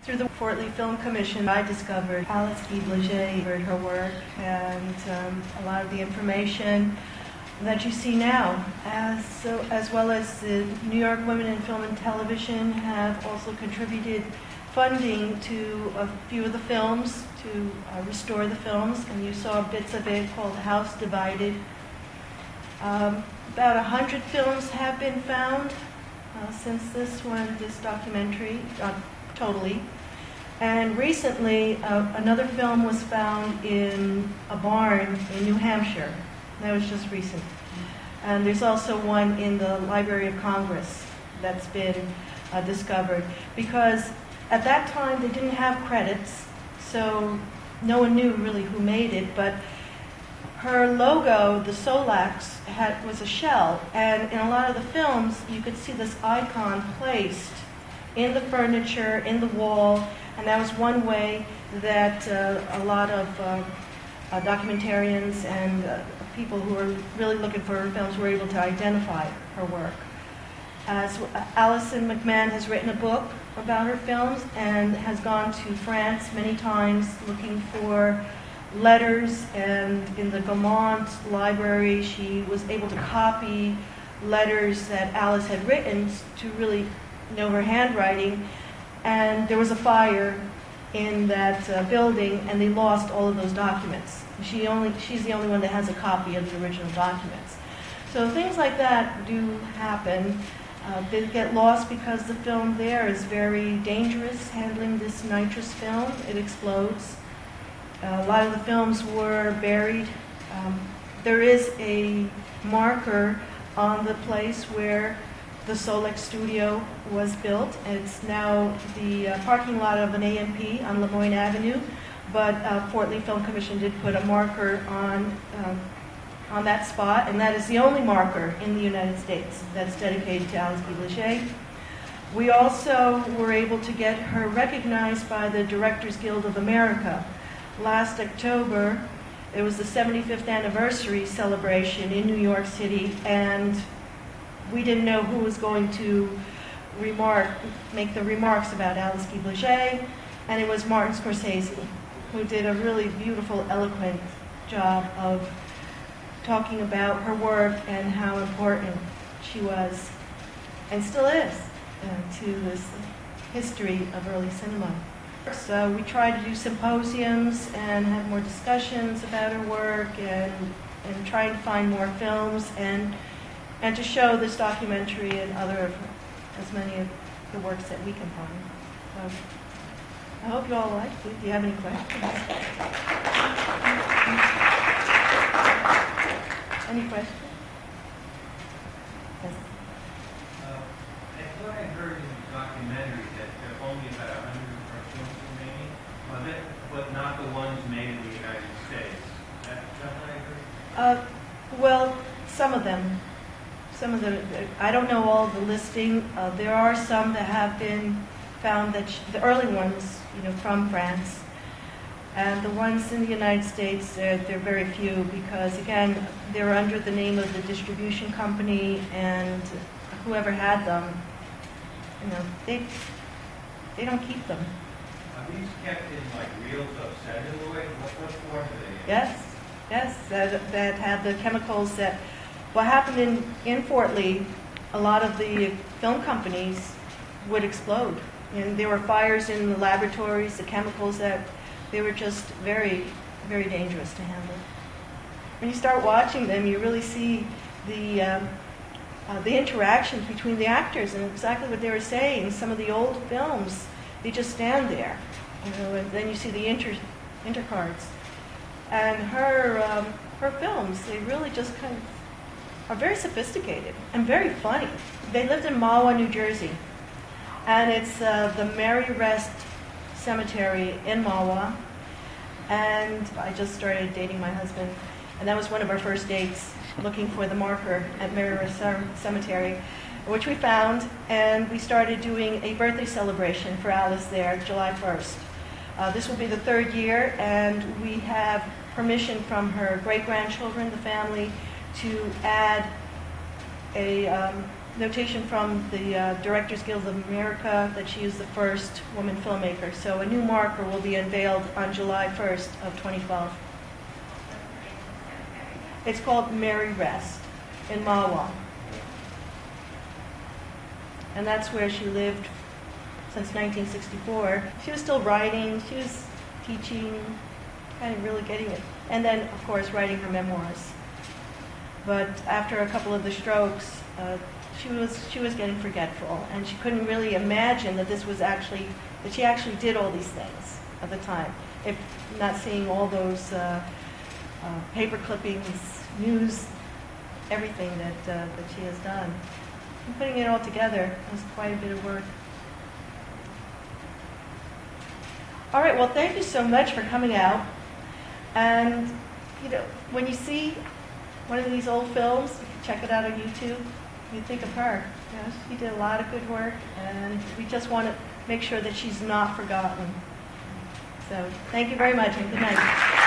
Through the Fort Lee Film Commission, I discovered Alice Guy Blache, her work, and a lot of the information that you see now, as well as the New York Women in Film and Television have also contributed funding to a few of the films, to restore the films, and you saw bits of it called House Divided. About 100 films have been found since this documentary, totally. And recently, another film was found in a barn in New Hampshire. That was just recent. And there's also one in the Library of Congress that's been discovered. Because at that time, they didn't have credits, so no one knew really who made it. But her logo, the Solax, was a shell. And in a lot of the films, you could see this icon placed in the furniture, in the wall. And that was one way that a lot of documentarians and people who were really looking for her films were able to identify her work. Alison McMahon has written a book about her films and has gone to France many times looking for letters, and in the Gaumont Library she was able to copy letters that Alice had written to really know her handwriting. And there was a fire in that building, and they lost all of those documents. She's the only one that has a copy of the original documents. So things like that do happen. They get lost because the film there is very dangerous, handling this nitrous film. It explodes. A lot of the films were buried. There is a marker on the place where the Solex studio was built. It's now the parking lot of an A&P on Lemoyne Avenue, but Fort Lee Film Commission did put a marker on that spot, and that is the only marker in the United States that's dedicated to Alice Guy Blache. We also were able to get her recognized by the Directors Guild of America. Last October, it was the 75th anniversary celebration in New York City, and we didn't know who was going to make the remarks about Alice Guy Blache, and it was Martin Scorsese, who did a really beautiful, eloquent job of talking about her work and how important she was, and still is, to this history of early cinema. So we try to do symposiums and have more discussions about her work, and trying to find more films, and to show this documentary and as many of the works that we can find. So I hope you all liked it. Do you have any questions? Any questions? Yes. I thought I heard in the documentary that there are only about 100 films remaining, but not the ones made in the United States. Is that what I heard? Well, some of them. I don't know all the listing. There are some that have been found, the early ones, from France. And the ones in the United States, they're very few because, again, they're under the name of the distribution company, and whoever had them, they don't keep them. Are these kept in reels of celluloid? What form are they in? Yes, that have the chemicals that. What happened in Fort Lee, a lot of the film companies would explode. And there were fires in the laboratories, the chemicals they were just very, very dangerous to handle. When you start watching them, you really see the interactions between the actors and exactly what they were saying. Some of the old films, they just stand there, and then you see the intercards. And her films, they really just kind of are very sophisticated and very funny. They lived in Mahwah, New Jersey, and it's the Mary Rest Cemetery in Mahwah. And I just started dating my husband, and that was one of our first dates, looking for the marker at Mary Rest Cemetery, which we found, and we started doing a birthday celebration for Alice there, July 1st. This will be the 3rd year, and we have permission from her great-grandchildren, the family, to add a notation from the Directors Guild of America that she is the first woman filmmaker. So a new marker will be unveiled on July 1st of 2012. It's called Mary Rest in Mahwah. And that's where she lived since 1964. She was still writing, she was teaching, kind of really getting it. And then, of course, writing her memoirs. But after a couple of the strokes, she was getting forgetful, and she couldn't really imagine that she actually did all these things at the time. If not seeing all those paper clippings, news, everything that she has done. And putting it all together was quite a bit of work. All right, well, thank you so much for coming out. And, you know, when you see one of these old films, you can check it out on YouTube, you think of her. You know, she did a lot of good work, and we just want to make sure that she's not forgotten. So thank you very much, and good night.